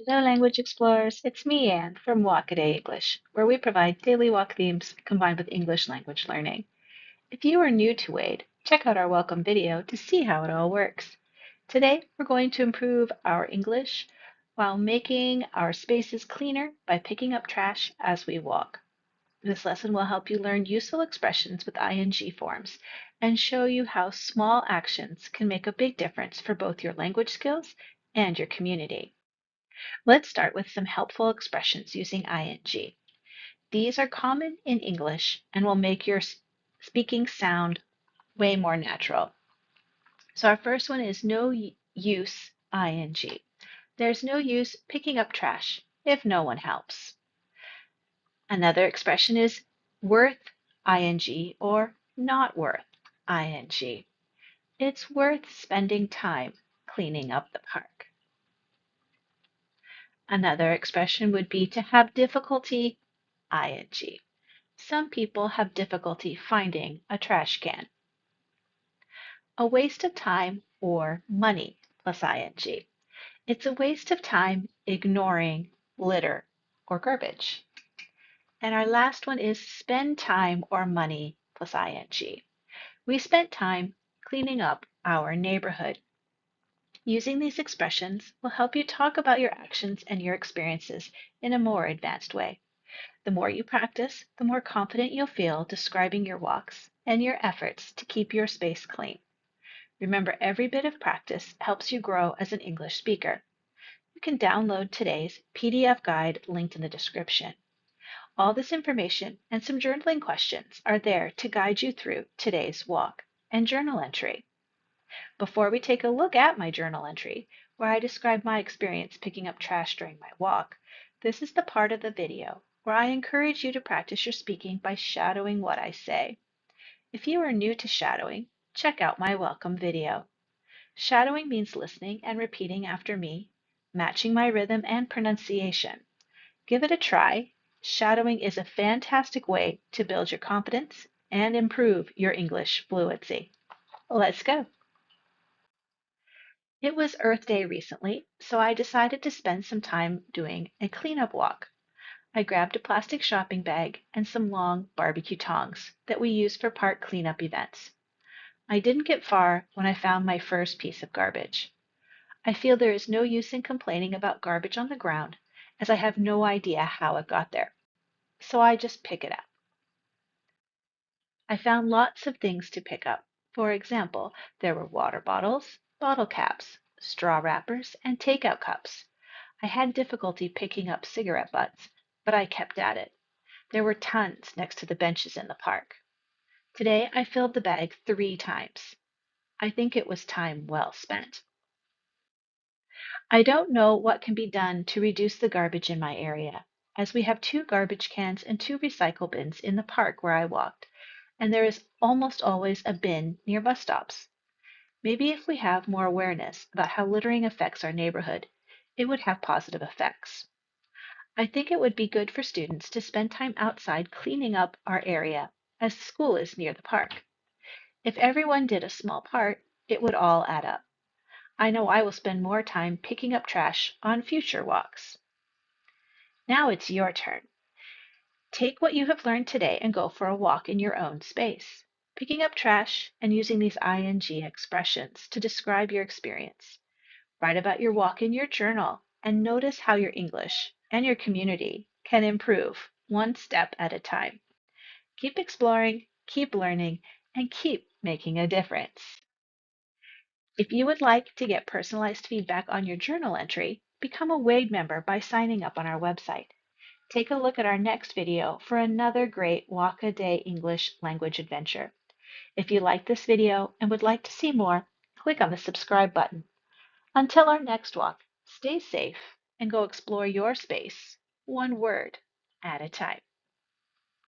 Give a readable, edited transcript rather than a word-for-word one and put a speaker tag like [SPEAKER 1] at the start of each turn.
[SPEAKER 1] Hello, Language Explorers. It's me, Anne, from Walk a Day English, where we provide daily walk themes combined with English language learning. If you are new to WADE, check out our welcome video to see how it all works. Today, we're going to improve our English while making our spaces cleaner by picking up trash as we walk. This lesson will help you learn useful expressions with ing forms and show you how small actions can make a big difference for both your language skills and your community. Let's start with some helpful expressions using ing. These are common in English and will make your speaking sound way more natural. So our first one is no use ing. There's no use picking up trash if no one helps. Another expression is worth ing or not worth ing. It's worth spending time cleaning up the park. Another expression would be to have difficulty ing. Some people have difficulty finding a trash can. A waste of time or money plus ing. It's a waste of time ignoring litter or garbage. And our last one is spend time or money plus ing. We spent time cleaning up our neighborhood. Using these expressions will help you talk about your actions and your experiences in a more advanced way. The more you practice, the more confident you'll feel describing your walks and your efforts to keep your space clean. Remember, every bit of practice helps you grow as an English speaker. You can download today's PDF guide linked in the description. All this information and some journaling questions are there to guide you through today's walk and journal entry. Before we take a look at my journal entry, where I describe my experience picking up trash during my walk, this is the part of the video where I encourage you to practice your speaking by shadowing what I say. If you are new to shadowing, check out my welcome video. Shadowing means listening and repeating after me, matching my rhythm and pronunciation. Give it a try. Shadowing is a fantastic way to build your confidence and improve your English fluency. Let's go. It was Earth Day recently, so I decided to spend some time doing a cleanup walk. I grabbed a plastic shopping bag and some long barbecue tongs that we use for park cleanup events. I didn't get far when I found my first piece of garbage. I feel there is no use in complaining about garbage on the ground, as I have no idea how it got there. So I just pick it up. I found lots of things to pick up. For example, there were water bottles, bottle caps, straw wrappers, and takeout cups. I had difficulty picking up cigarette butts, but I kept at it. There were tons next to the benches in the park. Today I filled the bag 3 times. I think it was time well spent. I don't know what can be done to reduce the garbage in my area, as we have 2 garbage cans and 2 recycle bins in the park where I walked, and there is almost always a bin near bus stops. Maybe if we have more awareness about how littering affects our neighborhood, it would have positive effects. I think it would be good for students to spend time outside cleaning up our area, as the school is near the park. If everyone did a small part, it would all add up. I know I will spend more time picking up trash on future walks. Now it's your turn. Take what you have learned today and go for a walk in your own space, picking up trash and using these ing expressions to describe your experience. Write about your walk in your journal and notice how your English and your community can improve one step at a time. Keep exploring, keep learning, and keep making a difference. If you would like to get personalized feedback on your journal entry, become a WADE member by signing up on our website. Take a look at our next video for another great Walk a Day English language adventure. If you like this video and would like to see more, click on the subscribe button. Until our next walk, stay safe and go explore your space, one word at a time.